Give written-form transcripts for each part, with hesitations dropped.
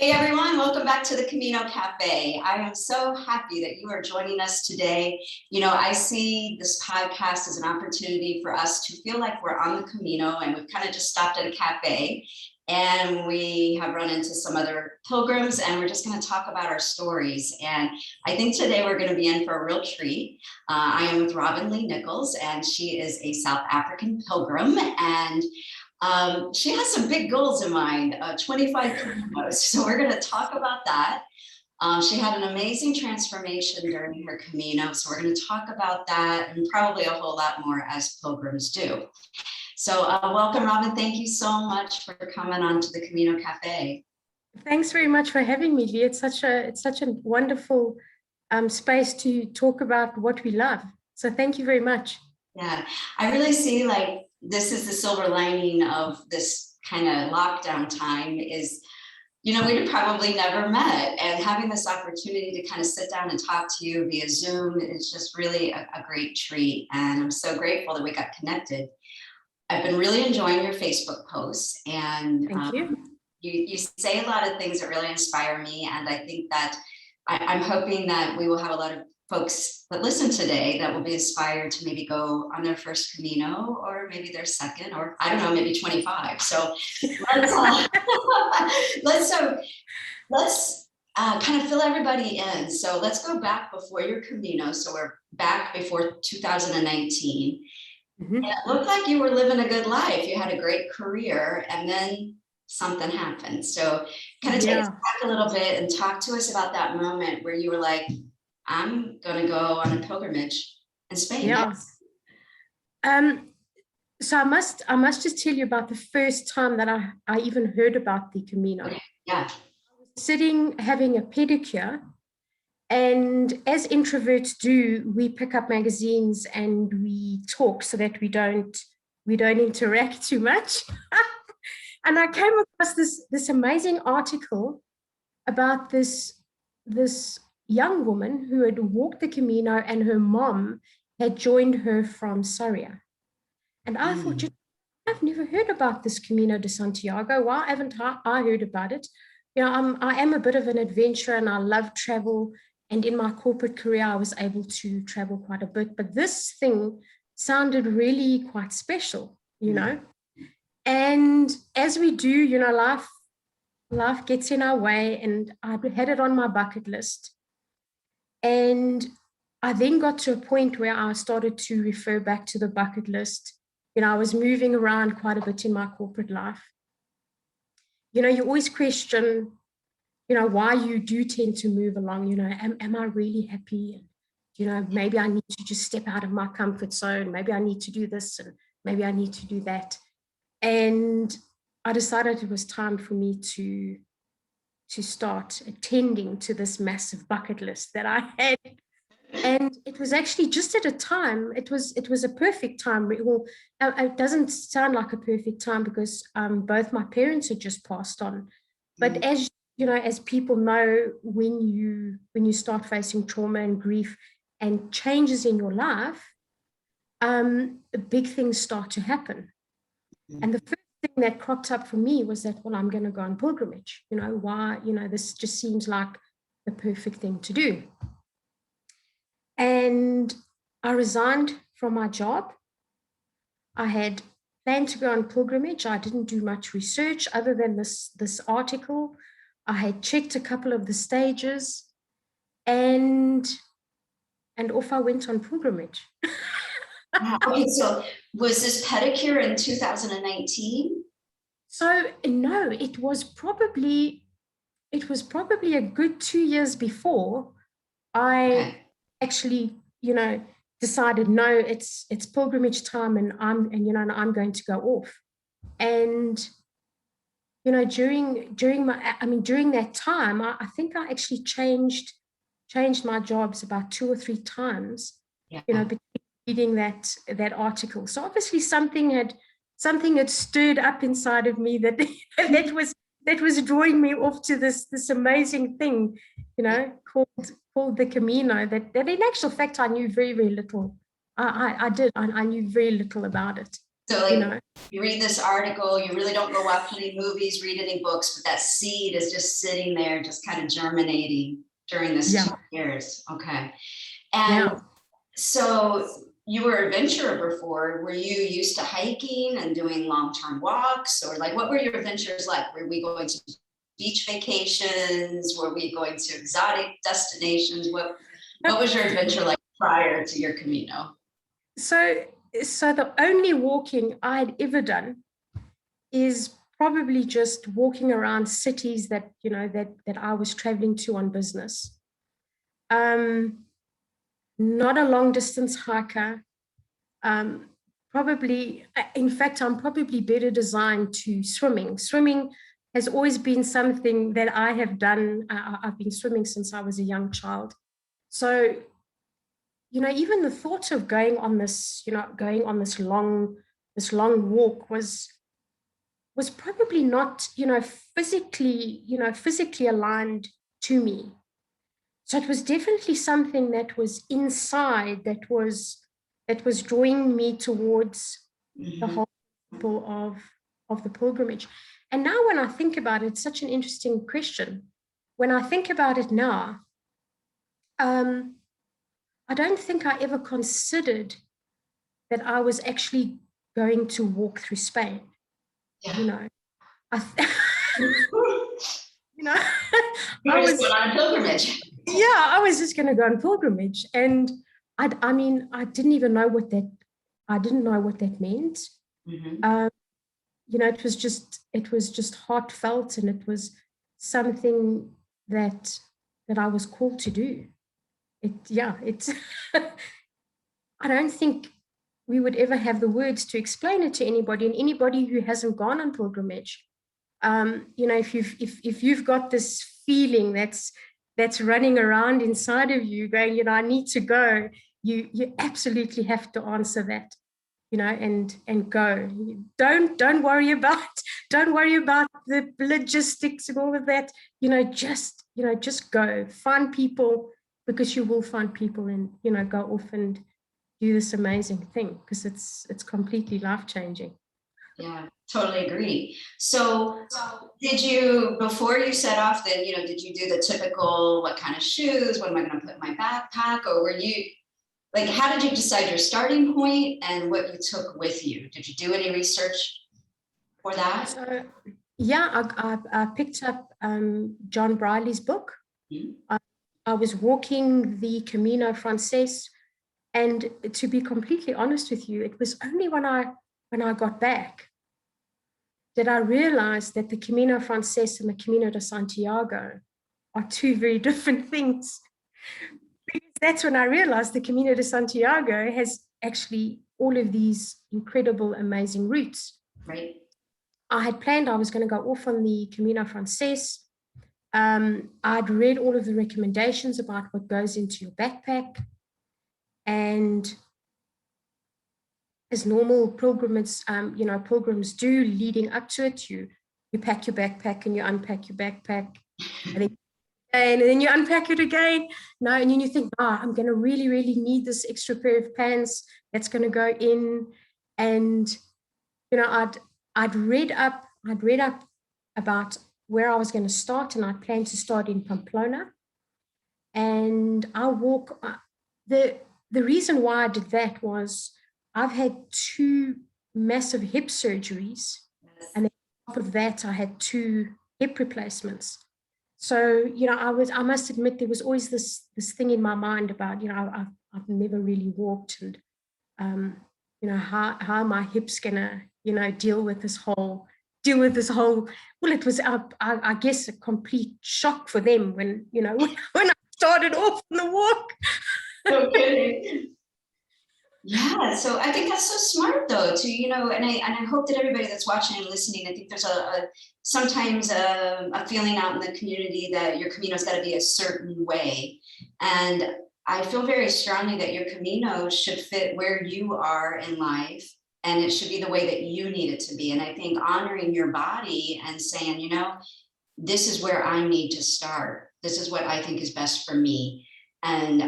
Hey everyone, welcome back to the Camino Cafe. I am so happy that you are joining us today. I see this podcast as an opportunity for us to feel like we're on the Camino, and we've kind of just stopped at a cafe and we have run into some other pilgrims, and we're just going to talk about our stories. And I think today we're going to be in for a real treat. I am with Robyn-Lee Nichols, and she is a South African pilgrim, and she has some big goals in mind, 25 kilos. So we're going to talk about that. She had an amazing transformation during her Camino. So we're going to talk about that and probably a whole lot more as pilgrims do. So welcome, Robyn. Thank you so much for coming on to the Camino Cafe. Thanks very much for having me, Leigh. It's such a wonderful space to talk about what we love. So thank you very much. Yeah, I really see like this is the silver lining of this kind of lockdown time is, we'd probably never met, and having this opportunity to kind of sit down and talk to you via Zoom is just really a great treat. And I'm so grateful that we got connected. I've been really enjoying your Facebook posts, and thank you. You say a lot of things that really inspire me. And I think that I'm hoping that we will have a lot of folks that listen today that will be inspired to maybe go on their first Camino, or maybe their second, or I don't know, maybe 25. So let's kind of fill everybody in. So let's go back before your Camino. So we're back before 2019. Mm-hmm. And it looked like you were living a good life. You had a great career, and then something happened. So kind of take us back a little bit and talk to us about that moment where you were like, I'm going to go on a pilgrimage in Spain. Yeah. So I must just tell you about the first time that I even heard about the Camino. Yeah. I was sitting having a pedicure, and as introverts do, we pick up magazines and we talk so that we don't interact too much. And I came across this amazing article about this young woman who had walked the Camino, and her mom had joined her from Syria. And I thought, I've never heard about this Camino de Santiago. Why haven't I heard about it? I am a bit of an adventurer, and I love travel. And in my corporate career, I was able to travel quite a bit. But this thing sounded really quite special, And as we do, life gets in our way, and I had it on my bucket list. And I then got to a point where I started to refer back to the bucket list. I was moving around quite a bit in my corporate life. You always question, why you do tend to move along. Am I really happy? And, maybe I need to just step out of my comfort zone. Maybe I need to do this, and maybe I need to do that. And I decided it was time for me to start attending to this massive bucket list that I had. And it was actually just at a time, it was a perfect time. Well, it doesn't sound like a perfect time because both my parents had just passed on. But as people know, when you start facing trauma and grief and changes in your life, big things start to happen. And the first thing that cropped up for me was that, well, I'm going to go on pilgrimage. Why? This just seems like the perfect thing to do. And I resigned from my job. I had planned to go on pilgrimage. I didn't do much research other than this article. I had checked a couple of the stages, and off I went on pilgrimage. Okay, so was this pedicure in 2019? So no, it was probably a good 2 years before I actually, decided, no, it's pilgrimage time, and I'm going to go off. And during that time, I think I actually changed my jobs about 2 or 3 times. Between reading that article. So obviously something had stirred up inside of me that was drawing me off to this amazing thing, called the Camino, that in actual fact I knew very, very little. I knew very little about it. So like, you know. you read this article, you really don't go watch any movies, read any books, but that seed is just sitting there, just kind of germinating during this Yeah. 2 years. Okay. And Yeah. so you were an adventurer before. Were you used to hiking and doing long-term walks, or like, what were your adventures like? Were we going to beach vacations? Were we going to exotic destinations? What was your adventure like prior to your Camino? So the only walking I'd ever done is probably just walking around cities that, you know, that I was traveling to on business. Not a long distance hiker. Probably, in fact, I'm probably better designed to swimming. Swimming has always been something that I have done. I've been swimming since I was a young child. So, you know, even the thought of going on this, you know, going on this long walk was probably not, you know, physically aligned to me. So it was definitely something that was inside, that was drawing me towards the whole principle of the pilgrimage. And now when I think about it, it's such an interesting question. When I think about it now, I don't think I ever considered that I was actually going to walk through Spain. Yeah. You know, you know, You I were just was, going on a pilgrimage. yeah, I was just going to go on pilgrimage. And I mean, I didn't even know what that, I didn't know what that meant. You know, it was just heartfelt, and it was something that I was called to do. It's, I don't think we would ever have the words to explain it to anybody, and anybody who hasn't gone on pilgrimage. You know, if you've got this feeling that's running around inside of you going, you know, I need to go, you absolutely have to answer that, you know, and go. Don't worry about the logistics and all of that. You know, just go, find people, because you will find people, and, you know, go off and do this amazing thing, because it's completely life-changing. Yeah, totally agree. So did you, before you set off, then, you know, did you do the typical, what kind of shoes, what am I going to put in my backpack? Or were you, like, how did you decide your starting point and what you took with you? Did you do any research for that? So, yeah, I picked up John Briley's book. I was walking the Camino Francaise, and to be completely honest with you, it was only when I got back that I realized that the Camino Francaise and the Camino de Santiago are two very different things. Because that's when I realized the Camino de Santiago has actually all of these incredible, amazing routes. Right. I had planned I was going to go off on the Camino Francaise. I'd read all of the recommendations about what goes into your backpack. And as normal pilgrims, you know, pilgrims do leading up to it, you pack your backpack and you unpack your backpack, and then you unpack it again. No, and then you think, I'm going to really, really need this extra pair of pants that's going to go in. And, you know, I'd read up about where I was going to start, and I planned to start in Pamplona. And I'll walk. The reason why I did that was I've had 2 massive hip surgeries, and on top of that, I had 2 hip replacements. So, you know, I must admit, there was always this thing in my mind about, you know, I've never really walked, and you know, how my hips gonna, you know, deal with this whole. Well, it was I guess a complete shock for them when, you know, when I started off on the walk. Okay. Yeah, so I think that's so smart though, to, you know, and I hope that everybody that's watching and listening, I think there's sometimes a feeling out in the community that your Camino's got to be a certain way. And I feel very strongly that your Camino should fit where you are in life, and it should be the way that you need it to be. And I think honoring your body and saying, you know, this is where I need to start. This is what I think is best for me. And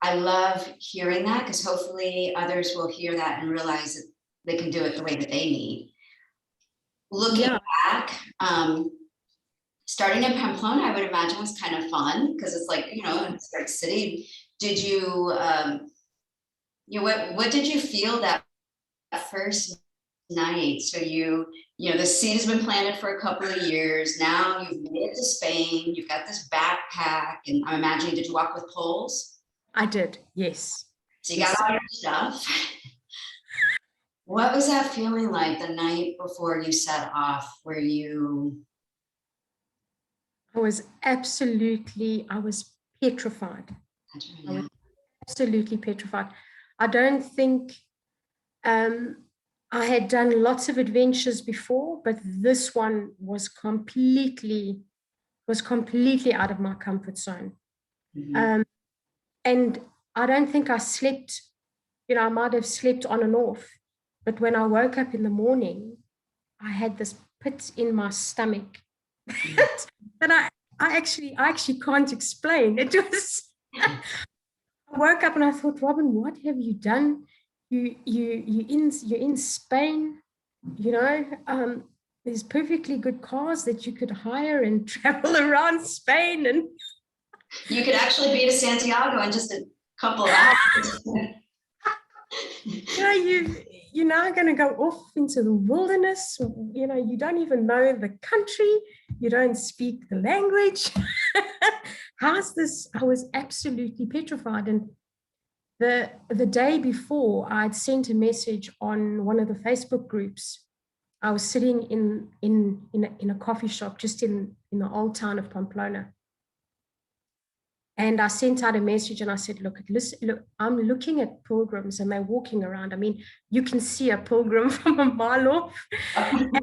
I love hearing that, because hopefully others will hear that and realize that they can do it the way that they need. Looking back, starting in Pamplona, I would imagine was kind of fun because it's like, you know, it's a great city. Did you, you know, what did you feel that first night? So you know, the seed has been planted for a couple of years. Now you've made it to Spain. You've got this backpack, and I'm imagining, did you walk with poles? I did, yes. So you got all your stuff. What was that feeling like the night before you set off? Were you? I was petrified. I was absolutely petrified. I don't think I had done lots of adventures before, but this one was completely out of my comfort zone. Mm-hmm. And I don't think I slept, you know, I might have slept on and off, but when I woke up in the morning, I had this pit in my stomach that I actually can't explain. It was, I woke up and I thought, Robyn, what have you done? You're in Spain, you know, there's perfectly good cars that you could hire and travel around Spain, and you could actually be to Santiago in just a couple of hours. You know, you're now going to go off into the wilderness. You know, you don't even know the country. You don't speak the language. How's this? I was absolutely petrified. And the day before, I'd sent a message on one of the Facebook groups. I was sitting in a coffee shop just in the old town of Pamplona. And I sent out a message and I said, look, I'm looking at pilgrims and they're walking around. I mean, you can see a pilgrim from a mile off. And,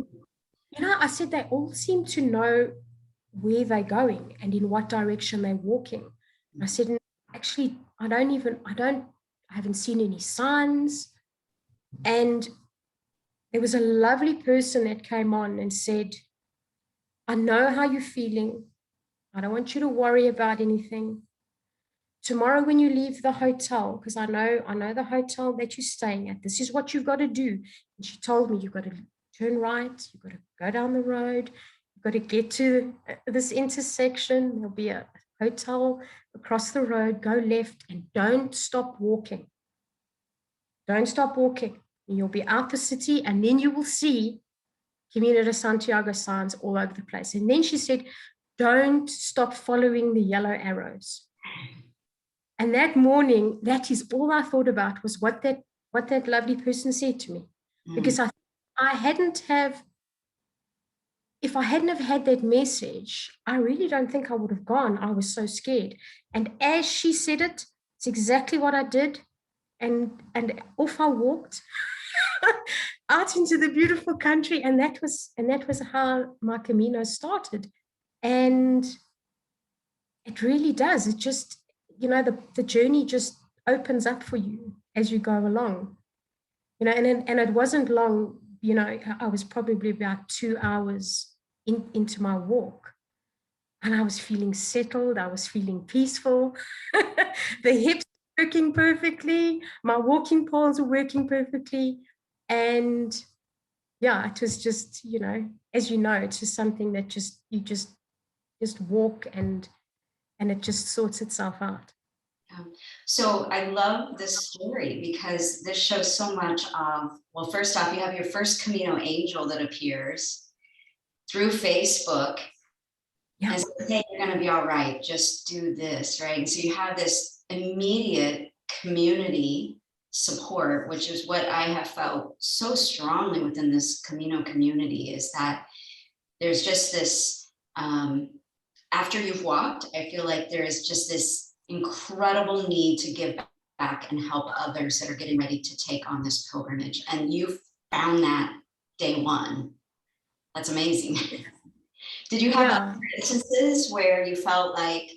you know, I said, they all seem to know where they're going and in what direction they're walking. And I said, actually, I haven't seen any signs. And there was a lovely person that came on and said, I know how you're feeling. I don't want you to worry about anything. Tomorrow when you leave the hotel, because I know the hotel that you're staying at, this is what you've got to do. And she told me, you've got to turn right, you've got to go down the road, you've got to get to this intersection. There'll be a hotel across the road, go left, and don't stop walking. Don't stop walking. You'll be out the city, and then you will see Camino de Santiago signs all over the place. And then she said, don't stop following the yellow arrows. And that morning, that is all I thought about, was what that lovely person said to me. Because if I hadn't have had that message, I really don't think I would have gone. I was so scared. And as she said it, it's exactly what I did. And off I walked out into the beautiful country. And that was how my Camino started. And it really does. It just, you know, the journey just opens up for you as you go along, you know, and it wasn't long, you know, I was probably about 2 hours into my walk, and I was feeling settled. I was feeling peaceful. The hips were working perfectly. My walking poles were working perfectly. And yeah, it was just, you know, as you know, it's just something that you just walk and it just sorts itself out. So I love this story because this shows so much of, well, first off, you have your first Camino angel that appears through Facebook. Yeah. And says, hey, you're going to be all right. Just do this, right? And so you have this immediate community support, which is what I have felt so strongly within this Camino community, is that there's just this, after you've walked, I feel like there is just this incredible need to give back and help others that are getting ready to take on this pilgrimage. And you found that day one. That's amazing. Did you have other instances where you felt like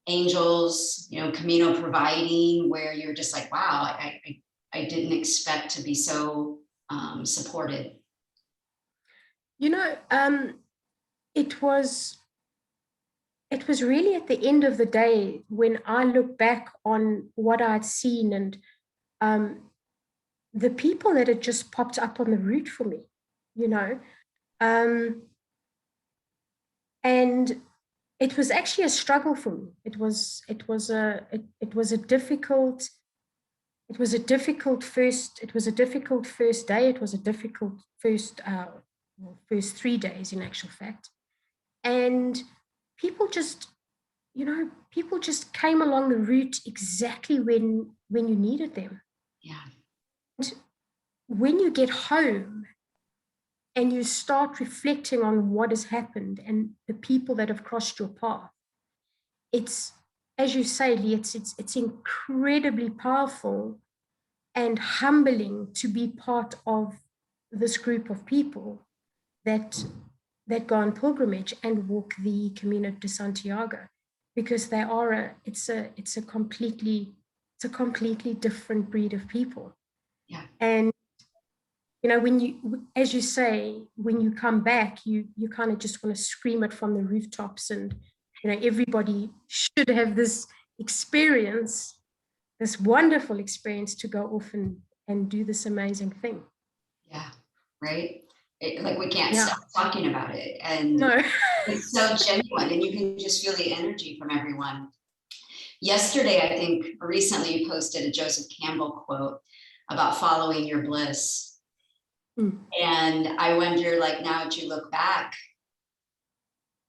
angels, you know, Camino providing, where you're just like, wow, I didn't expect to be so supported? You know, it was really at the end of the day when I look back on what I'd seen, and the people that had just popped up on the route for me, you know. And it was actually a struggle for me. It was a difficult first day. It was a difficult first 3 days in actual fact. And people just came along the route exactly when you needed them. Yeah. And when you get home and you start reflecting on what has happened and the people that have crossed your path, it's, as you say, Leigh, it's incredibly powerful and humbling to be part of this group of people that go on pilgrimage and walk the Camino de Santiago, because they are it's a completely different breed of people. Yeah. And you know, when you, as you say, when you come back, you kind of just want to scream it from the rooftops, and you know, everybody should have this experience, this wonderful experience, to go off and do this amazing thing. Yeah, right. Like we can't stop talking about it, and no. It's so genuine, and you can just feel the energy from everyone. Yesterday, I think, or recently, you posted a Joseph Campbell quote about following your bliss. And I wonder, like, now that you look back,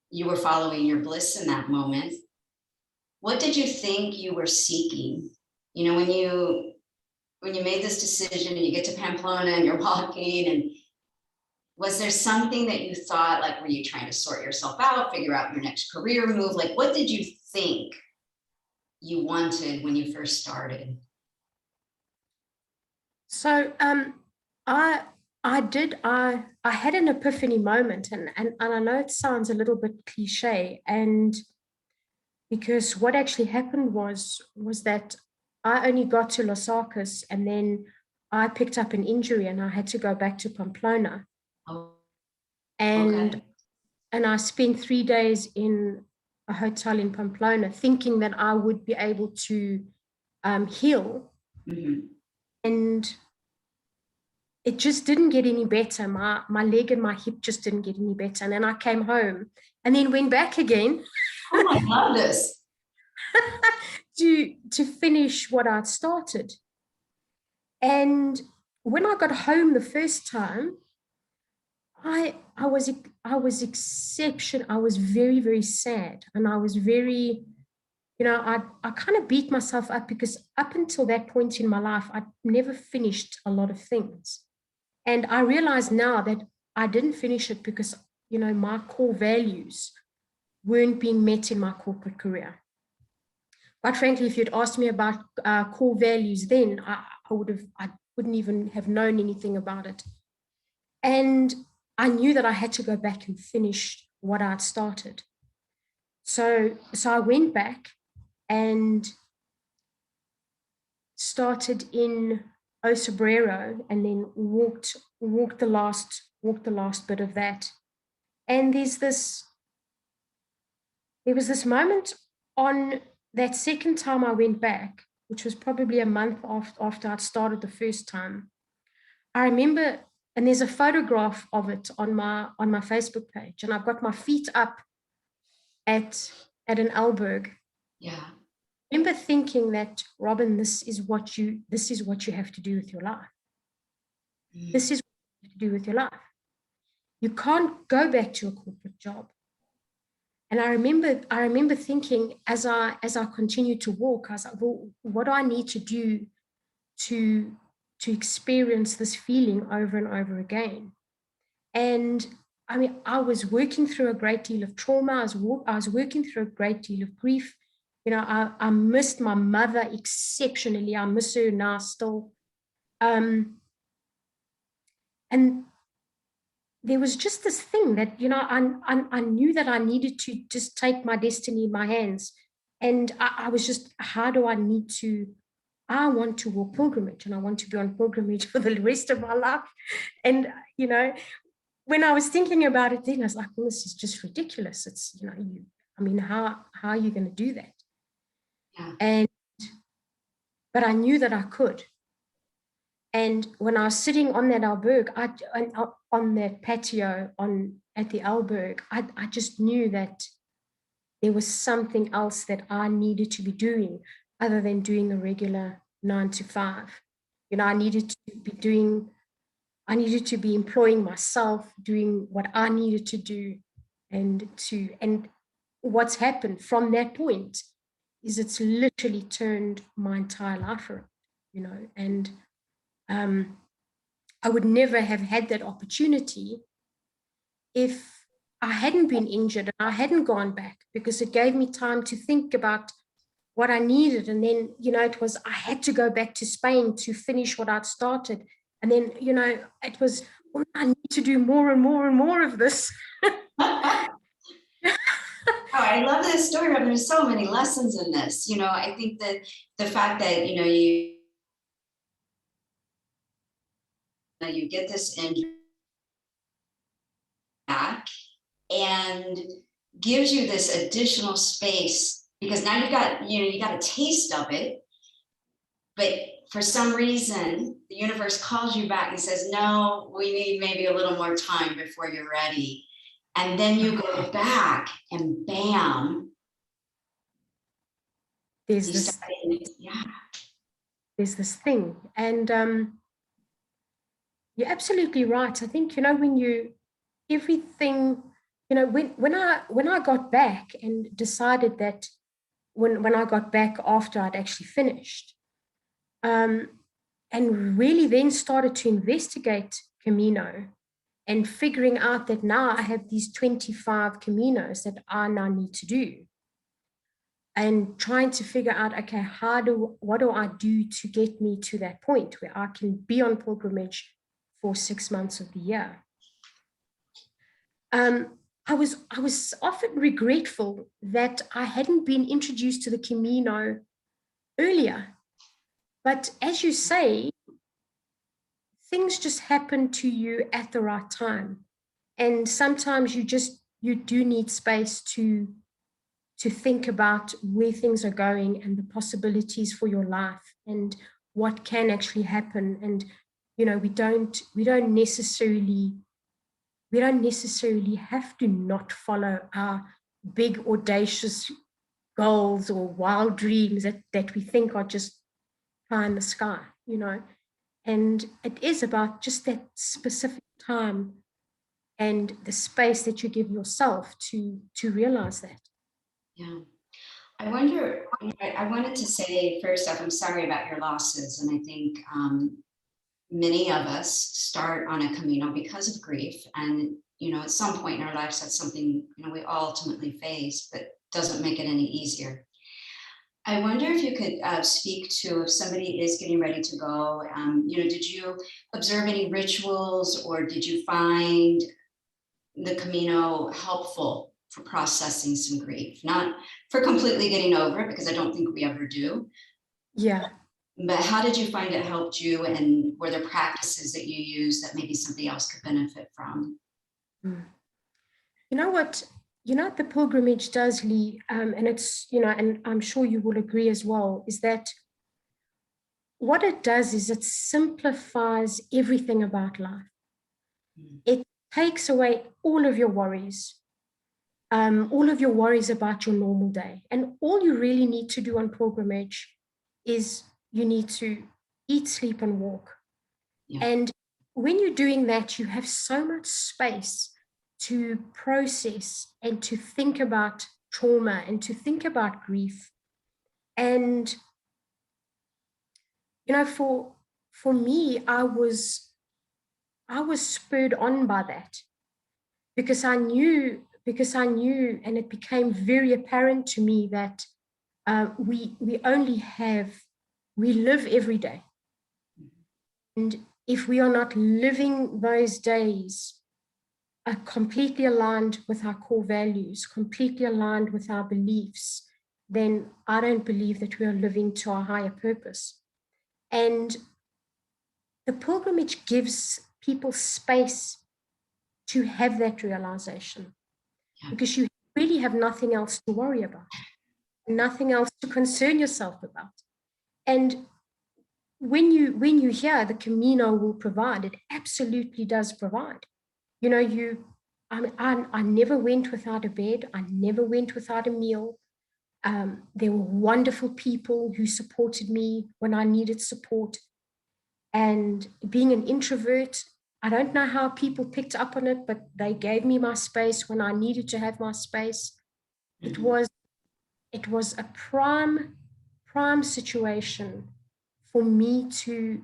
you were following your bliss in that moment. What did you think you were seeking? You know, when you made this decision and you get to Pamplona and you're walking, and was there something that you thought, like, were you trying to sort yourself out, figure out your next career move? Like, what did you think you wanted when you first started? So I had an epiphany moment, and I know it sounds a little bit cliche, and because what actually happened was that I only got to Los Arcos, and then I picked up an injury and I had to go back to Pamplona. Oh, and okay. And I spent 3 days in a hotel in Pamplona, thinking that I would be able to heal. Mm-hmm. And it just didn't get any better. My leg and my hip just didn't get any better. And then I came home and then went back again. Oh, I love this. to finish what I'd started. And when I got home the first time, I was exceptional. I was very, very sad. And I was very, you know, I kind of beat myself up, because up until that point in my life, I'd never finished a lot of things. And I realize now that I didn't finish it because, you know, my core values weren't being met in my corporate career. But frankly, if you'd asked me about core values then, I wouldn't even have known anything about it. And I knew that I had to go back and finish what I'd started. So I went back and started in Osabrero, and then walked the last bit of that. And there was this moment on that second time I went back, which was probably a month after I'd started the first time. I remember, and there's a photograph of it on my Facebook page, and I've got my feet up at an albergue. Yeah. I remember thinking that, Robyn, this is what you have to do with your life. This is what you have to do with your life. You can't go back to a corporate job. And I remember thinking, as I continued to walk, I was like, well, what do I need to do to experience this feeling over and over again? And I mean, I was working through a great deal of trauma. I was working through a great deal of grief. You know, I missed my mother exceptionally. I miss her now still. And there was just this thing that, you know, I knew that I needed to just take my destiny in my hands. And I was just, I want to walk pilgrimage, and I want to be on pilgrimage for the rest of my life. And, you know, when I was thinking about it then, I was like, well, this is just ridiculous. It's, you know, how are you going to do that? Yeah. But I knew that I could. And when I was sitting on that albergue, on that patio at the albergue, I just knew that there was something else that I needed to be doing other than doing a regular 9 to 5. You know, I needed to be employing myself, doing what I needed to do, and what's happened from that point is it's literally turned my entire life around, you know, and I would never have had that opportunity if I hadn't been injured and I hadn't gone back, because it gave me time to think about what I needed. And then, you know, I had to go back to Spain to finish what I'd started. And then, you know, it was, well, I need to do more and more and more of this. Oh, I love this story. I mean, there's so many lessons in this. You know, I think that the fact that, you know, you get this injury back and gives you this additional space, because now you got a taste of it, but for some reason the universe calls you back and says, no, we need maybe a little more time before you're ready. And then you go back and bam, There's this thing. And you're absolutely right. I think, you know, when I got back and decided that when I got back after I'd actually finished, and really then started to investigate Camino and figuring out that now I have these 25 Caminos that I now need to do, and trying to figure out, okay, what do I do to get me to that point where I can be on pilgrimage for 6 months of the year. I was often regretful that I hadn't been introduced to the Camino earlier. But as you say, things just happen to you at the right time. And sometimes you do need space to think about where things are going and the possibilities for your life and what can actually happen. And, you know, we don't necessarily have to not follow our big audacious goals or wild dreams that we think are just pie in the sky, you know. And it is about just that specific time and the space that you give yourself to realize that. Yeah. I wonder, I wanted to say first off, I'm sorry about your losses. And I think many of us start on a Camino because of grief. And, you know, at some point in our lives, that's something, you know, we ultimately face, but doesn't make it any easier. I wonder if you could speak to, if somebody is getting ready to go, you know, did you observe any rituals, or did you find the Camino helpful for processing some grief? Not for completely getting over it, because I don't think we ever do. Yeah. But how did you find it helped you, and were there practices that you use that maybe somebody else could benefit from? You know what the pilgrimage does, Leigh, and it's, you know, and I'm sure you will agree as well, is that what it does is it simplifies everything about life. It takes away all of your worries about your normal day. And all you really need to do on pilgrimage is you need to eat, sleep, and walk. Yeah. And when you're doing that, you have so much space to process and to think about trauma and to think about grief. And, you know, for me, I was spurred on by that, because I knew, and it became very apparent to me that we live every day. And if we are not living those days completely aligned with our core values, completely aligned with our beliefs, then I don't believe that we are living to our higher purpose. And the pilgrimage gives people space to have that realization, because you really have nothing else to worry about, nothing else to concern yourself about. And when you hear the Camino will provide, it absolutely does provide. You know, I never went without a bed. I never went without a meal. There were wonderful people who supported me when I needed support. And being an introvert, I don't know how people picked up on it, but they gave me my space when I needed to have my space. It was a prime situation for me to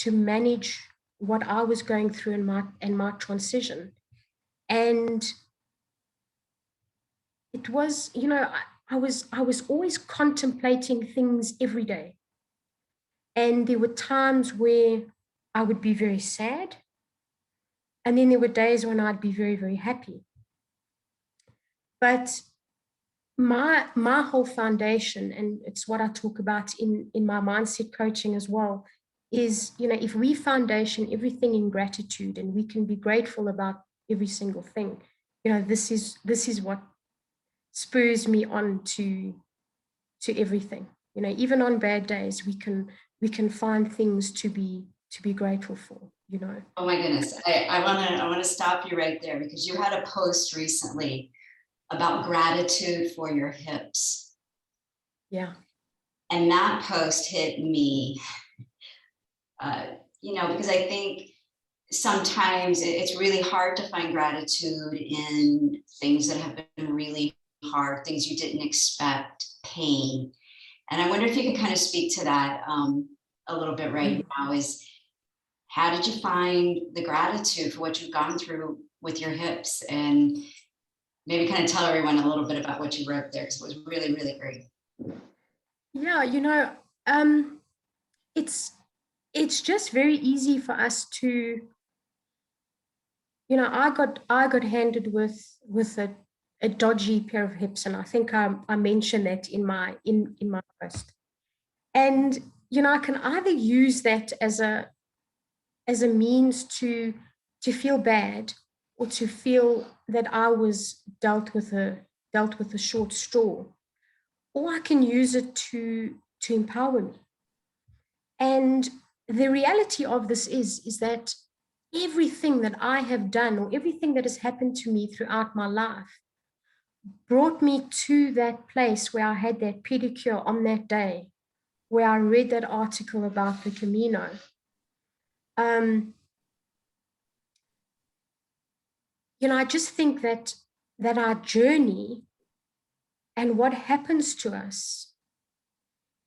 manage what I was going through in my transition. And it was, you know, I was always contemplating things every day. And there were times where I would be very sad. And then there were days when I'd be very, very happy. But my whole foundation, and it's what I talk about in my mindset coaching as well, is, you know, if we foundation everything in gratitude and we can be grateful about every single thing, you know, this is what spurs me on to everything. You know, even on bad days, we can find things to be grateful for, you know. Oh my goodness, I want to stop you right there, because you had a post recently about gratitude for your hips. Yeah. And that post hit me, you know, because I think sometimes it's really hard to find gratitude in things that have been really hard, things you didn't expect, pain. And I wonder if you could kind of speak to that a little bit right now, is how did you find the gratitude for what you've gone through with your hips? And maybe kind of tell everyone a little bit about what you wrote there, because it was really, really great. Yeah, you know, it's just very easy for us to, you know, I got handed with a dodgy pair of hips, and I think I mentioned that in my post. And you know, I can either use that as a means to feel bad, or to feel that I was dealt with a short straw, or I can use it to empower me. And the reality of this is that everything that I have done, or everything that has happened to me throughout my life, brought me to that place where I had that pedicure on that day, where I read that article about the Camino. You know, I just think that our journey and what happens to us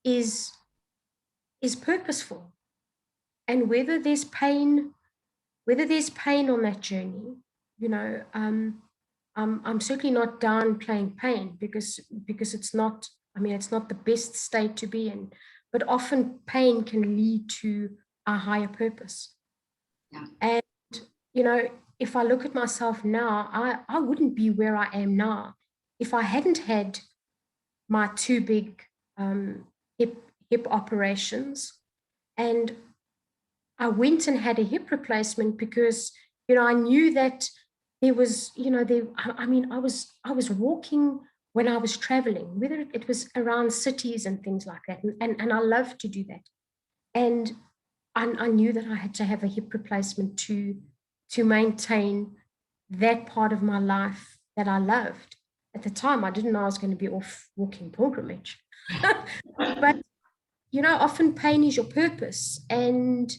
is purposeful. And whether there's pain on that journey, you know, I'm certainly not downplaying pain, because it's not, I mean, it's not the best state to be in, but often pain can lead to a higher purpose. Yeah. And, you know, if I look at myself now, I wouldn't be where I am now if I hadn't had my two big hip operations. And I went and had a hip replacement because, you know, I knew that there was, you know, I mean, I was walking when I was traveling, whether it was around cities and things like that. And I love to do that. And I knew that I had to have a hip replacement to maintain that part of my life that I loved. At the time, I didn't know I was going to be off walking pilgrimage. But, you know, often pain is your purpose, and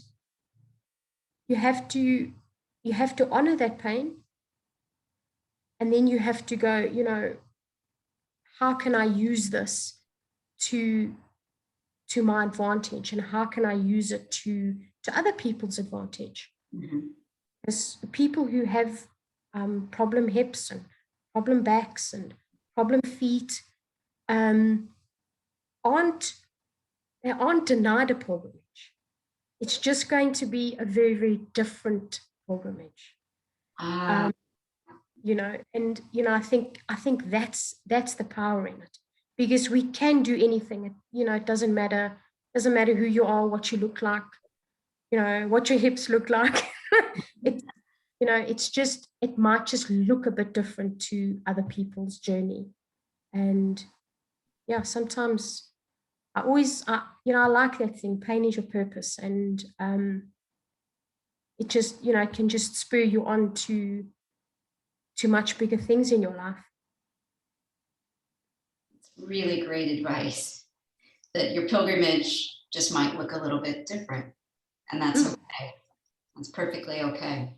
you have to honor that pain. And then you have to go, you know, how can I use this to my advantage, and how can I use it to other people's advantage? Mm-hmm. There's people who have problem hips and problem backs and problem feet, aren't denied a pilgrimage. It's just going to be a very, very different pilgrimage. You know, and you know, I think that's the power in it, because we can do anything. You know, it doesn't matter who you are, what you look like, you know, what your hips look like. It, you know, it might just look a bit different to other people's journey. And yeah, sometimes I always, you know, I like that thing, pain is your purpose. And it just, you know, it can just spur you on to much bigger things in your life. It's really great advice, that your pilgrimage just might look a little bit different, and that's okay. That's perfectly okay.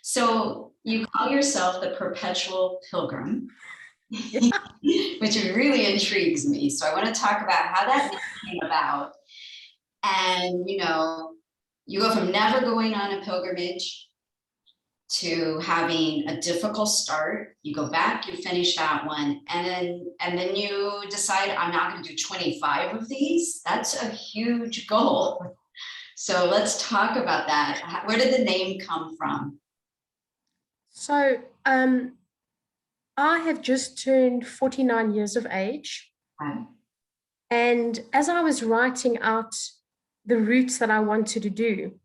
So you call yourself the Perpetual Pilgrim, which really intrigues me. So I want to talk about how that came about. And, you know, you go from never going on a pilgrimage to having a difficult start. You go back, you finish that one, and then you decide, I'm not going to do 25 of these. That's a huge goal. So let's talk about that. Where did the name come from? So I have just turned 49 years of age. Okay. And as I was writing out the routes that I wanted to do,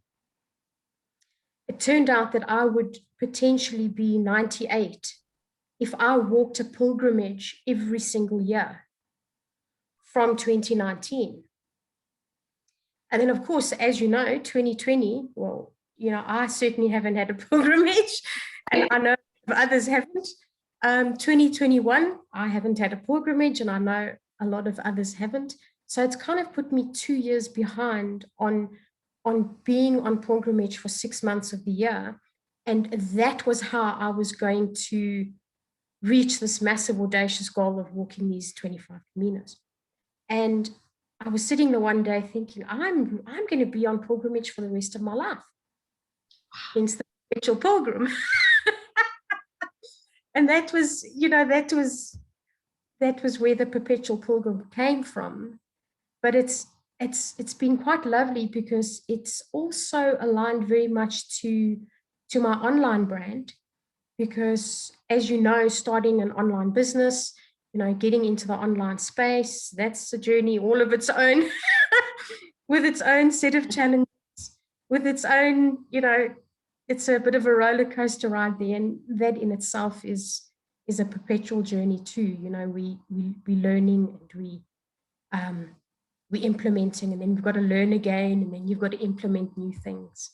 it turned out that I would potentially be 98 if I walked a pilgrimage every single year from 2019. And then, of course, as you know, 2020, well, you know, I certainly haven't had a pilgrimage, and I know others haven't. 2021, I haven't had a pilgrimage, and I know a lot of others haven't. So it's kind of put me 2 years behind on being on pilgrimage for 6 months of the year. And that was how I was going to reach this massive, audacious goal of walking these 25 Caminos. And I was sitting there one day thinking, I'm going to be on pilgrimage for the rest of my life. Hence the Perpetual Pilgrim. And that was, you know, that was where the Perpetual Pilgrim came from. But it's been quite lovely because it's also aligned very much to my online brand. Because as you know, starting an online business, you know, getting into the online space, that's a journey all of its own, with its own set of challenges, with its own, you know, it's a bit of a roller coaster ride there, and that in itself is a perpetual journey too. You know, we learning, and we implementing, and then we've got to learn again, and then you've got to implement new things.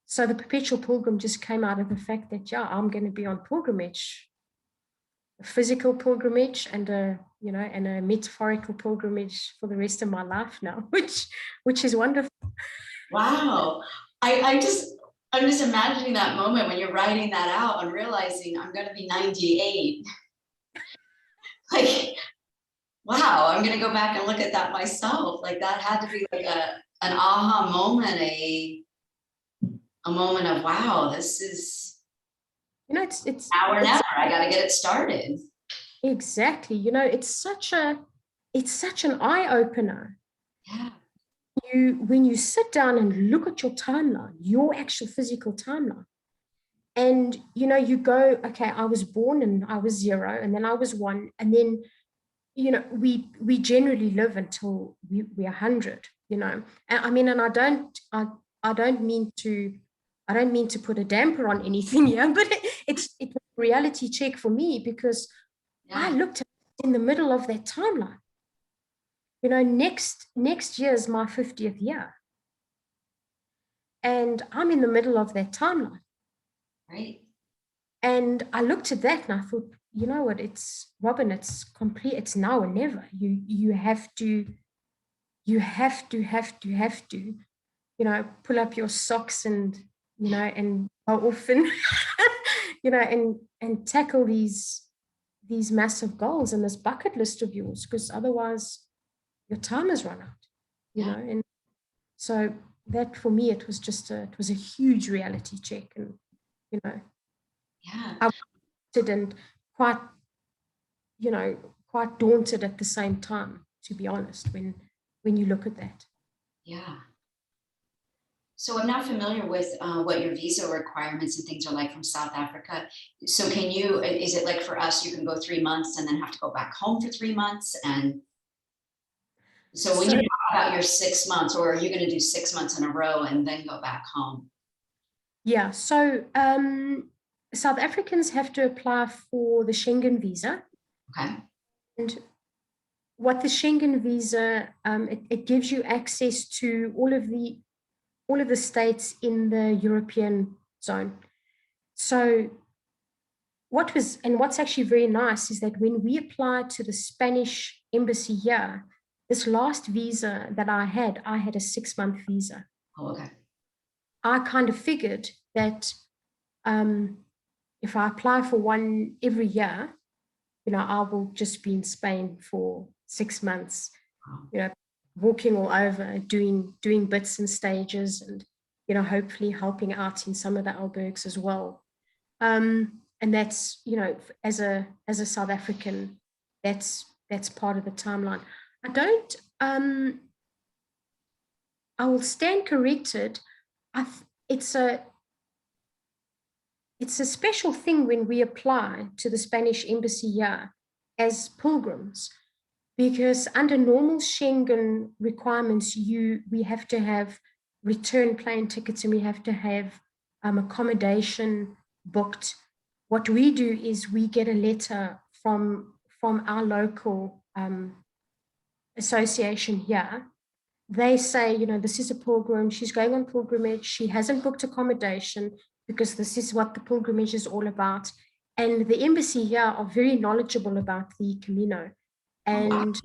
So the Perpetual Pilgrim just came out of the fact that, yeah, I'm going to be on pilgrimage, a physical pilgrimage and a metaphorical pilgrimage for the rest of my life now, which is wonderful. Wow. I'm just imagining that moment when you're writing that out and realizing I'm going to be 98. Like, wow, I'm going to go back and look at that myself. Like, that had to be like an aha moment, a moment of, wow, this is, you know, it's now or never. I got to get it started. Exactly. You know, it's such an eye-opener. Yeah. When you sit down and look at your timeline, your actual physical timeline, and you know, you go, okay, I was born and I was 0, and then I was 1, and then, you know, we generally live until we're 100, you know. And I mean, and I don't mean to put a damper on anything here, but it's a reality check for me, because I looked at in the middle of that timeline. You know, next year is my 50th year. And I'm in the middle of that timeline. Right. And I looked at that and I thought, you know what, it's Robyn, it's complete, it's now or never. You have to, you know, pull up your socks and, you know, and go off and, you know, and tackle these massive goals and this bucket list of yours, because otherwise your time has run out, you know. And so that for me, it was a huge reality check, and, you know, I didn't quite, you know, quite daunted at the same time, to be honest, when you look at that. Yeah. So I'm not familiar with what your visa requirements and things are like from South Africa. So is it like for us, you can go 3 months and then have to go back home for 3 months? And so when you talk about your 6 months, or are you going to do 6 months in a row and then go back home? Yeah, so South Africans have to apply for the Schengen visa. Okay. And what the Schengen visa, it gives you access to all of the states in the European zone. So what's actually very nice is that when we applied to the Spanish embassy here, this last visa that I had a 6-month visa. Oh, okay. I kind of figured that if I apply for one every year, I will just be in Spain for 6 months, walking all over, doing bits and stages, and hopefully helping out in some of the albergs as well. And that's, as a South African, that's part of the timeline. I will stand corrected. It's a special thing when we apply to the Spanish embassy here as pilgrims, because under normal Schengen requirements, we have to have return plane tickets and we have to have accommodation booked. What we do is we get a letter from our local association here. They say, this is a pilgrim, she's going on pilgrimage, she hasn't booked accommodation because this is what the pilgrimage is all about. And the embassy here are very knowledgeable about the Camino. And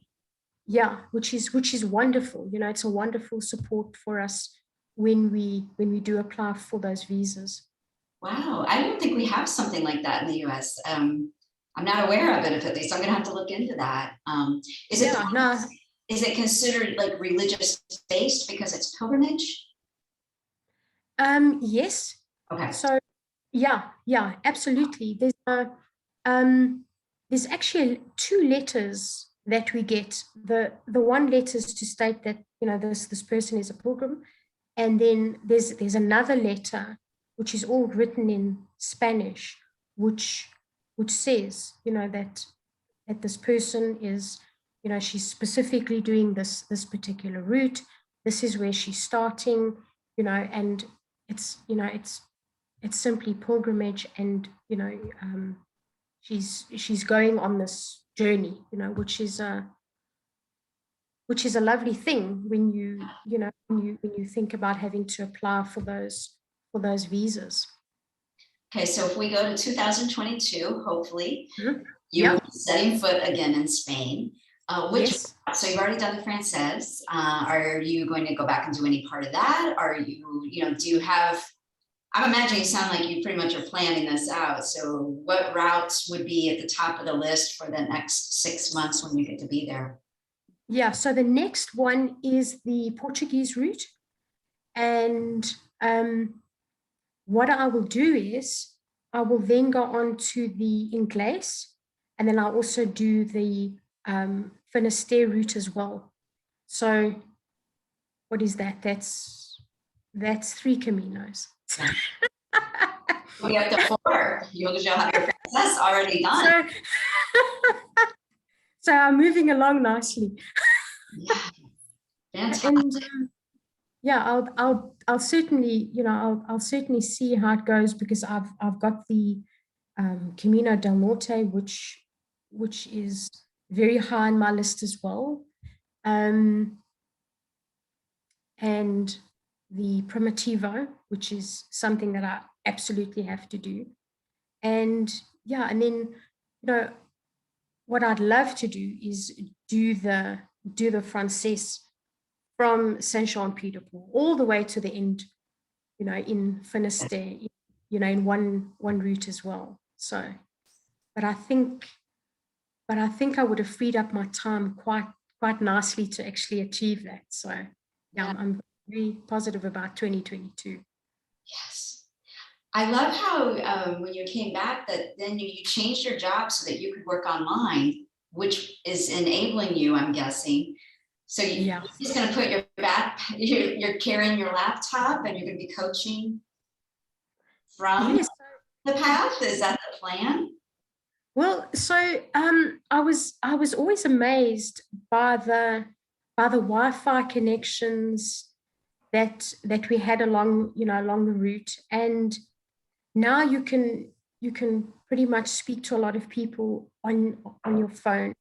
which is wonderful. It's a wonderful support for us when we do apply for those visas. Wow, I don't think we have something like that in the US. I'm not aware of it, at least. I'm gonna have to look into that. Is it considered like religious based because it's pilgrimage? Yes. Okay. So yeah, absolutely. There's actually 2 letters that we get. The one letter is to state that this person is a pilgrim, and then there's another letter which is all written in Spanish, which says that this person is, she's specifically doing this particular route. This is where she's starting, and it's simply pilgrimage, and she's going on this journey, which is a lovely thing when you think about having to apply for those visas. Okay, so if we go to 2022, hopefully, Mm-hmm. you're setting foot again in Spain. Yes. So you've already done the Francaise. Are you going to go back and do any part of that? Are you, do you have, I'm imagining you sound like you pretty much are planning this out. So what routes would be at the top of the list for the next 6 months when you get to be there? Yeah, so the next one is the Portuguese route. And what I will do is I will then go on to the Inglés, and then I'll also do the Finisterre route as well. So what is that? That's 3 Caminos. We have to 4. You'll have your Francaise already done. So I'm moving along nicely. Yeah. Fantastic. And yeah, I'll certainly, I'll certainly see how it goes, because I've got the Camino del Norte, which is very high on my list as well, and the Primitivo, which is something that I absolutely have to do, and and then what I'd love to do is do the Francaise from Saint-Jean-Pied-de-Port all the way to the end, in Finisterre, in one route as well. So, but I think I would have freed up my time quite nicely to actually achieve that. So, I'm very positive about 2022. Yes. I love how when you came back that then you changed your job so that you could work online, which is enabling you, I'm guessing. So you're just going to put you're carrying your laptop and you're going to be coaching from the path. Is that the plan? Well, so I was always amazed by the Wi-Fi connections that we had along the route, and now you can pretty much speak to a lot of people on your phone.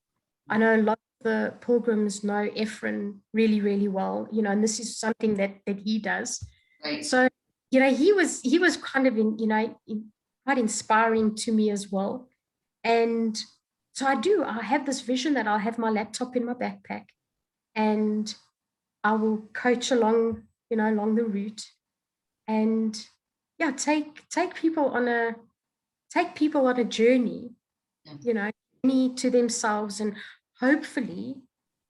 I know a lot of the pilgrims know Ephraim really, really well, and this is something that he does. Right. So, he was kind of quite inspiring to me as well. And so I have this vision that I'll have my laptop in my backpack and I will coach along the route and take people on a journey, journey to themselves, and hopefully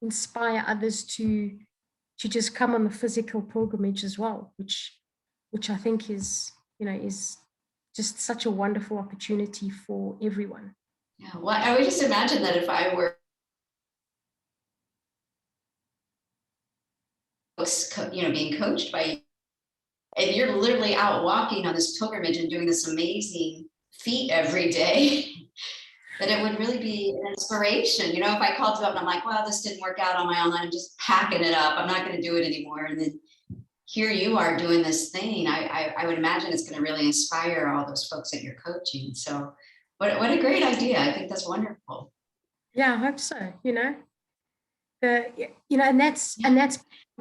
inspire others to just come on the physical pilgrimage as well, which I think is just such a wonderful opportunity for everyone. Yeah, well, I would just imagine that if I were, being coached by you, and you're literally out walking on this pilgrimage and doing this amazing feat every day, that it would really be an inspiration. If I called you up and I'm like, well, this didn't work out on my own, I'm just packing it up, I'm not going to do it anymore. And then here you are doing this thing. I would imagine it's going to really inspire all those folks that you're coaching. So what a great idea. I think that's wonderful. Yeah, I hope so. And that's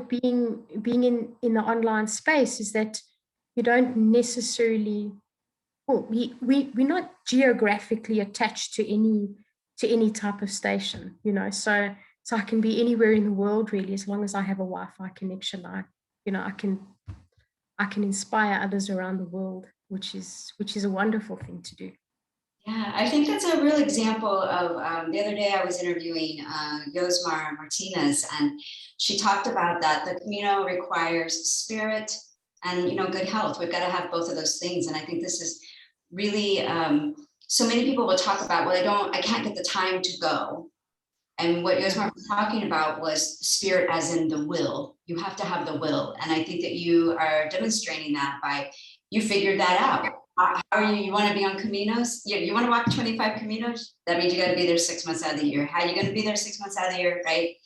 being in the online space, is that you don't necessarily, we're not geographically attached to any type of station, so I can be anywhere in the world really, as long as I have a Wi-Fi connection. I can inspire others around the world, which is a wonderful thing to do. Yeah, I think that's a real example of, the other day I was interviewing Yosmar Martinez, and she talked about that the Camino requires spirit and, good health. We've got to have both of those things. And I think this is really, so many people will talk about, well, I can't get the time to go. And what Yosmar was talking about was spirit as in the will. You have to have the will. And I think that you are demonstrating that by, you figured that out. How are you? You want to be on Caminos? You want to walk 25 Caminos? That means you got to be there 6 months out of the year. How are you going to be there 6 months out of the year, right?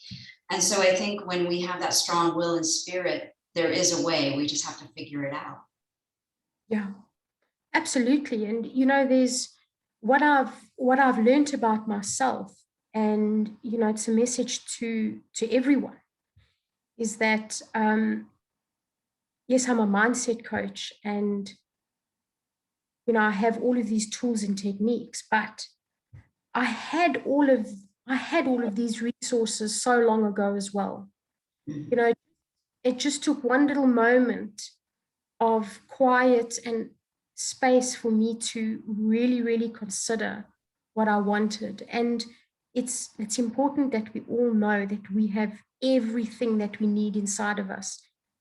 And so I think when we have that strong will and spirit, there is a way. We just have to figure it out. Yeah, absolutely. And there's what I've learned about myself, and it's a message to everyone, is that yes, I'm a mindset coach, and I have all of these tools and techniques, but I had all of these resources so long ago as well. Mm-hmm. It just took one little moment of quiet and space for me to really, really consider what I wanted. And it's important that we all know that we have everything that we need inside of us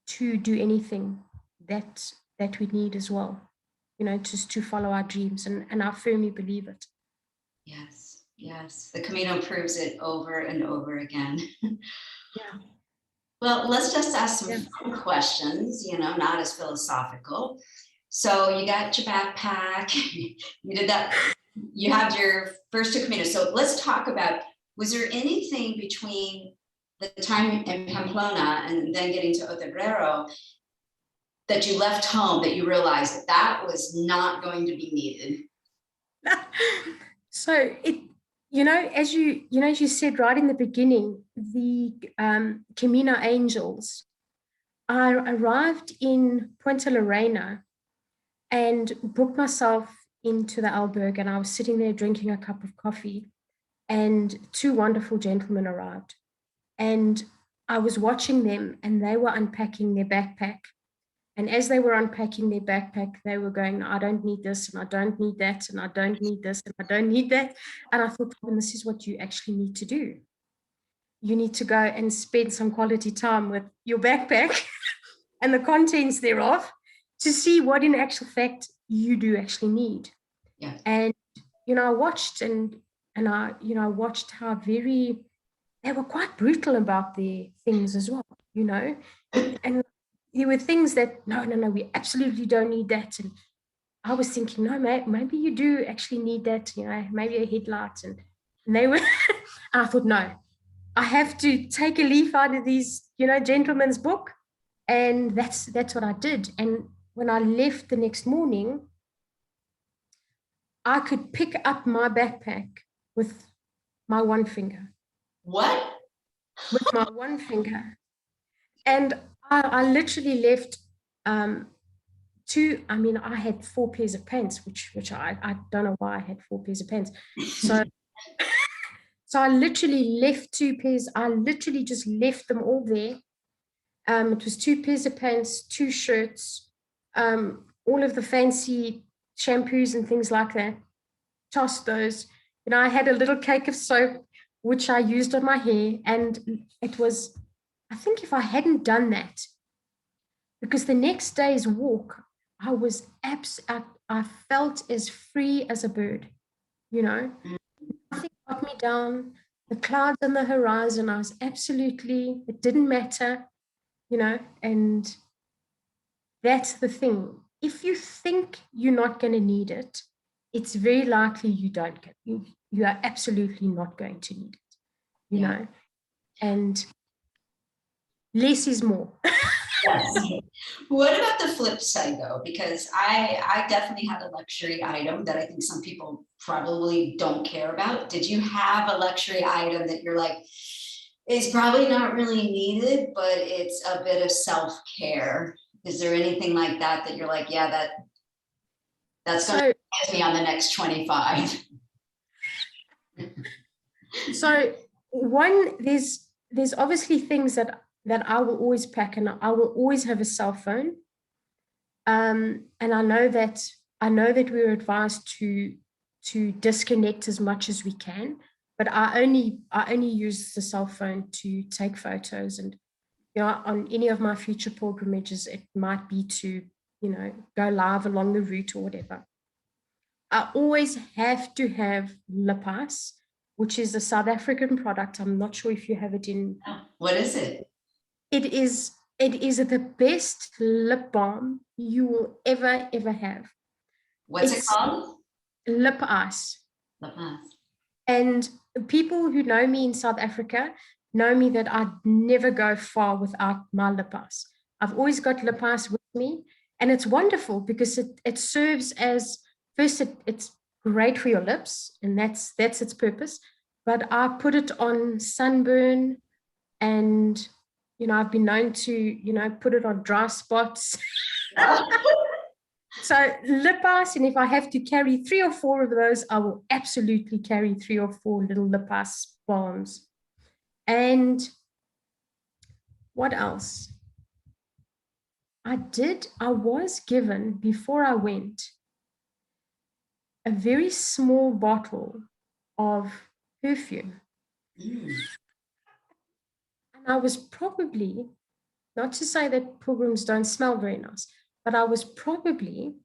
to do anything that we need as well. Just to follow our dreams, and I firmly believe it. Yes. The Camino proves it over and over again. Yeah. Well, let's just ask some fun questions, not as philosophical. So you got your backpack, you did that, you had your first two Caminos. So let's talk about, was there anything between the time in Pamplona and then getting to Otebrero that you left home that you realized that was not going to be needed? So as you said right in the beginning, the Camino Angels, I arrived in Punta Lorena and booked myself into the albergue, and I was sitting there drinking a cup of coffee, and two wonderful gentlemen arrived, and I was watching them, and they were unpacking their backpack. And as they were unpacking their backpack, they were going, I don't need this, and I don't need that, and I don't need this, and I don't need that. And I thought, this is what you actually need to do. You need to go and spend some quality time with your backpack and the contents thereof to see what in actual fact you do actually need. Yeah. And, I watched and I watched how they were quite brutal about their things as well, and there were things that, no, we absolutely don't need that. And I was thinking, no, maybe you do actually need that, maybe a headlight. And they were, I thought, no, I have to take a leaf out of these, gentlemen's book. And that's what I did. And when I left the next morning, I could pick up my backpack with my one finger. What? with my one finger. And I literally left I had 4 pairs of pants, which I don't know why I had 4 pairs of pants. So I literally left 2 pairs. I literally just left them all there. It was 2 pairs of pants, 2 shirts, all of the fancy shampoos and things like that. Tossed those. I had a little cake of soap, which I used on my hair. And it was, I think if I hadn't done that, because the next day's walk, I was I felt as free as a bird, Nothing got me down. The clouds on the horizon, it didn't matter, and that's the thing. If you think you're not going to need it, it's very likely you don't get you are absolutely not going to need it, you know, and less is more. Yes. What about the flip side though? Because I definitely had a luxury item that I think some people probably don't care about. Did you have a luxury item that you're like, it's probably not really needed, but it's a bit of self-care? Is there anything like that you're like, yeah, that's going to get me on the next 25? So there's obviously things that I will always pack, and I will always have a cell phone. And I know that we're advised to disconnect as much as we can, but I only use the cell phone to take photos, and on any of my future pilgrimages, it might be to go live along the route or whatever. I always have to have lip ice, which is a South African product. I'm not sure if you have it in. What is it? It is the best lip balm you will ever have. What's it called? Lip ice. Lip ice. And people who know me in South Africa know me that I never go far without my lip ice. I've always got lip ice with me, and it's wonderful because it serves as, first, it's great for your lips, and that's its purpose. But I put it on sunburn, and I've been known to put it on dry spots. So lip ice, and if I have to carry 3 or 4 of those, I will absolutely carry 3 or 4 little lip ice balms. And what else? I was given, before I went, a very small bottle of perfume. And I was probably, not to say that pilgrims don't smell very nice, but I was probably,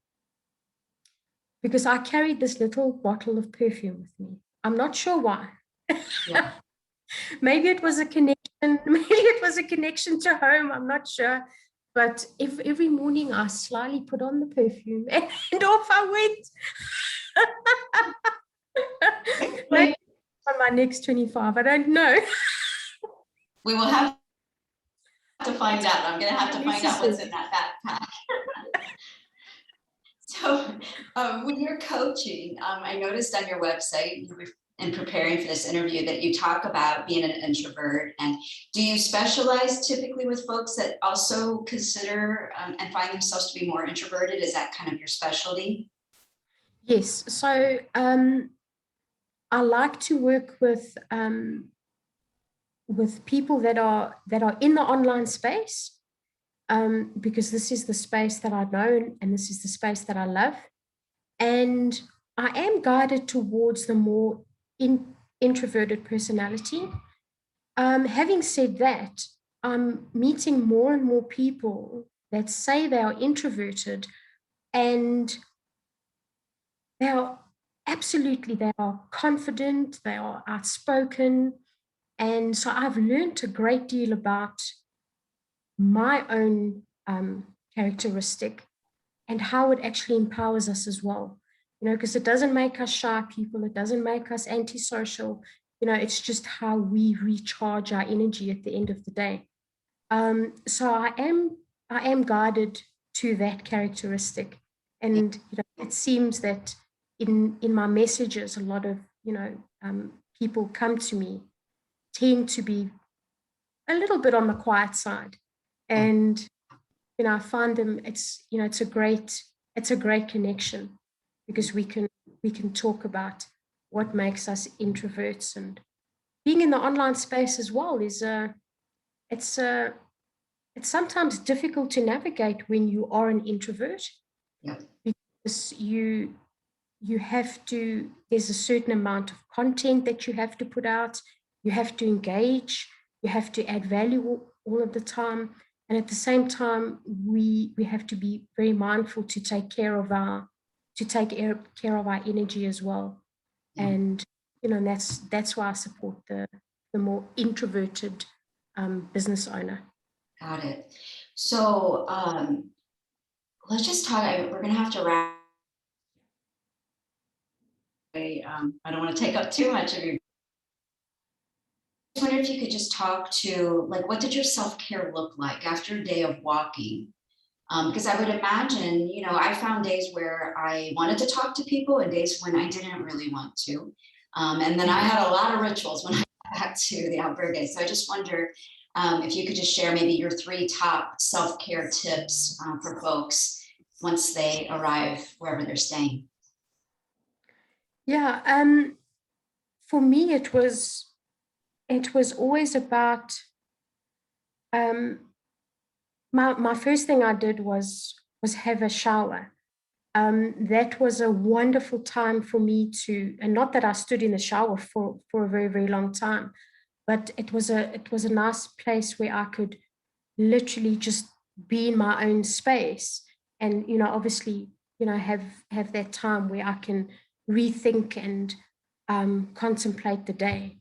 because I carried this little bottle of perfume with me. I'm not sure why. Yeah. Maybe it was a connection. Maybe it was a connection to home. I'm not sure. But every morning I slyly put on the perfume and off I went. Maybe on my next 25. I don't know. We will have to find out. I'm going to have to find out what's in that backpack. So when you're coaching, I noticed on your website, in preparing for this interview, that you talk about being an introvert. And do you specialize typically with folks that also consider and find themselves to be more introverted? Is that kind of your specialty? Yes. So I like to work with people that are in the online space, because this is the space that I know, and this is the space that I love. And I am guided towards the more introverted personality. Having said that, I'm meeting more and more people that say they are introverted, and they are confident, they are outspoken. And so I've learned a great deal about my own characteristic and how it actually empowers us as well. Because it doesn't make us shy people, it doesn't make us antisocial. It's just how we recharge our energy at the end of the day. So I am guided to that characteristic, and it seems that in my messages, a lot of people come to me tend to be a little bit on the quiet side. And, I find them, it's a great connection, because we can talk about what makes us introverts. And being in the online space as well is it's sometimes difficult to navigate when you are an introvert. Yeah. Because you have to, there's a certain amount of content that you have to put out, you have to engage, you have to add value all of the time. And at the same time, we have to be very mindful to take care of our energy as well. Yeah. And that's why I support the more introverted business owner. Got it. So let's just talk. We're going to have to wrap. I don't want to take up too much of your. I wonder if you could just talk to, like, what did your self-care look like after a day of walking? Because I would imagine, I found days where I wanted to talk to people and days when I didn't really want to. And then I had a lot of rituals when I got back to the albergue. So I just wonder if you could just share maybe your 3 top self-care tips for folks once they arrive wherever they're staying. Yeah, for me, it was always about, my first thing I did was have a shower. That was a wonderful time for me to, and not that I stood in the shower for a very, very long time, but it was a nice place where I could literally just be in my own space, and obviously have that time where I can rethink and contemplate the day.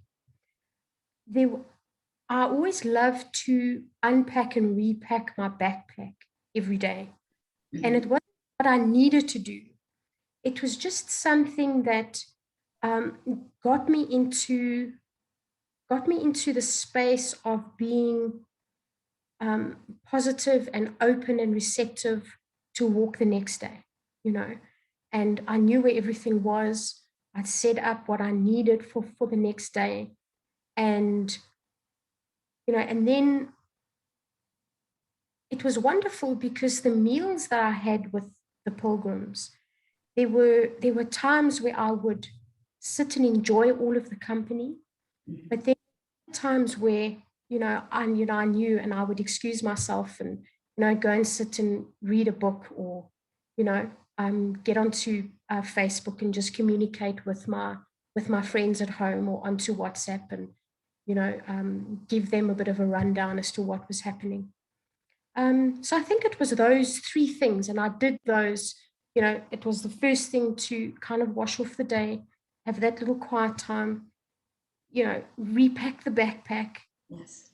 I always love to unpack and repack my backpack every day. Mm-hmm. And it wasn't what I needed to do. It was just something that got me into the space of being positive and open and receptive to walk the next day, And I knew where everything was. I'd set up what I needed for the next day. And, and then it was wonderful because the meals that I had with the pilgrims, there were times where I would sit and enjoy all of the company, but there were times where I knew, and I would excuse myself and go and sit and read a book, or get onto Facebook and just communicate with my friends at home, or onto WhatsApp, and give them a bit of a rundown as to what was happening. So I think it was those 3 things, and I did those. It was the first thing to kind of wash off the day, have that little quiet time, repack the backpack. Yes.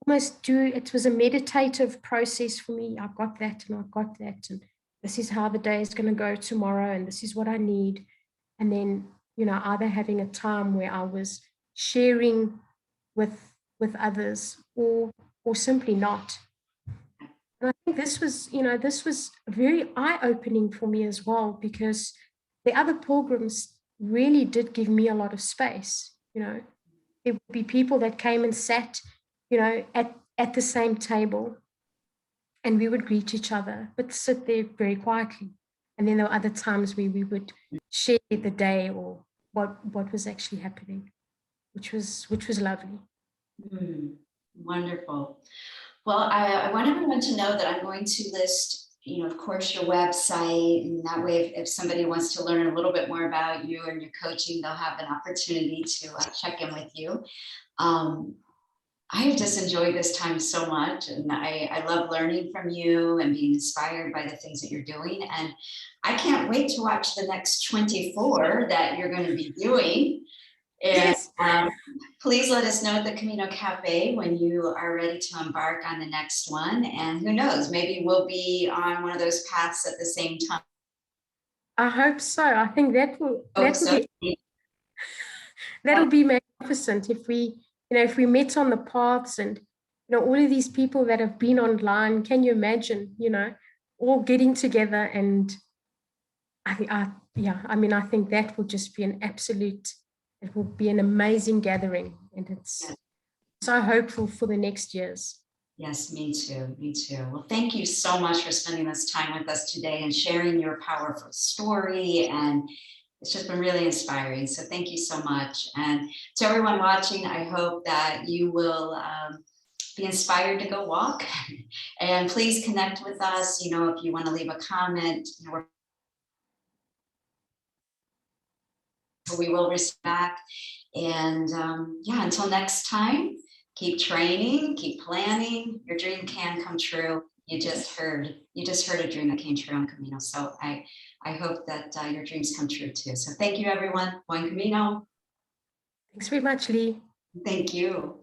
It was a meditative process for me. I got that and I got that, and this is how the day is going to go tomorrow, and this is what I need. And then, either having a time where I was sharing with others, or simply not. And I think this was very eye-opening for me as well, because the other pilgrims really did give me a lot of space. There would be people that came and sat, at the same table, and we would greet each other, but sit there very quietly. And then there were other times where we would share the day, or what was actually happening, which was lovely. Wonderful. Well, I want everyone to know that I'm going to list, of course, your website, and that way, if somebody wants to learn a little bit more about you and your coaching, they'll have an opportunity to check in with you. I have just enjoyed this time so much, and I love learning from you and being inspired by the things that you're doing. And I can't wait to watch the next 24 that you're going to be doing. And Yes. Please let us know at the Camino Cafe when you are ready to embark on the next one. And who knows, maybe we'll be on one of those paths at the same time. I hope so. I think that'll be magnificent if we met on the paths, and all of these people that have been online. Can you imagine, all getting together? And I think that will just be it will be an amazing gathering. And so hopeful for the next years. Yes, me too. Me too. Well, thank you so much for spending this time with us today and sharing your powerful story. And it's just been really inspiring. So thank you so much. And to everyone watching, I hope that you will be inspired to go walk. And please connect with us. You know, if you want to leave a comment, you know, we will respond back. And yeah, until next time, keep training, keep planning. Your dream can come true. You just heard a dream that came true on Camino. So I hope that your dreams come true too. So thank you, everyone. Buen Camino. Thanks very much, Leigh. Thank you.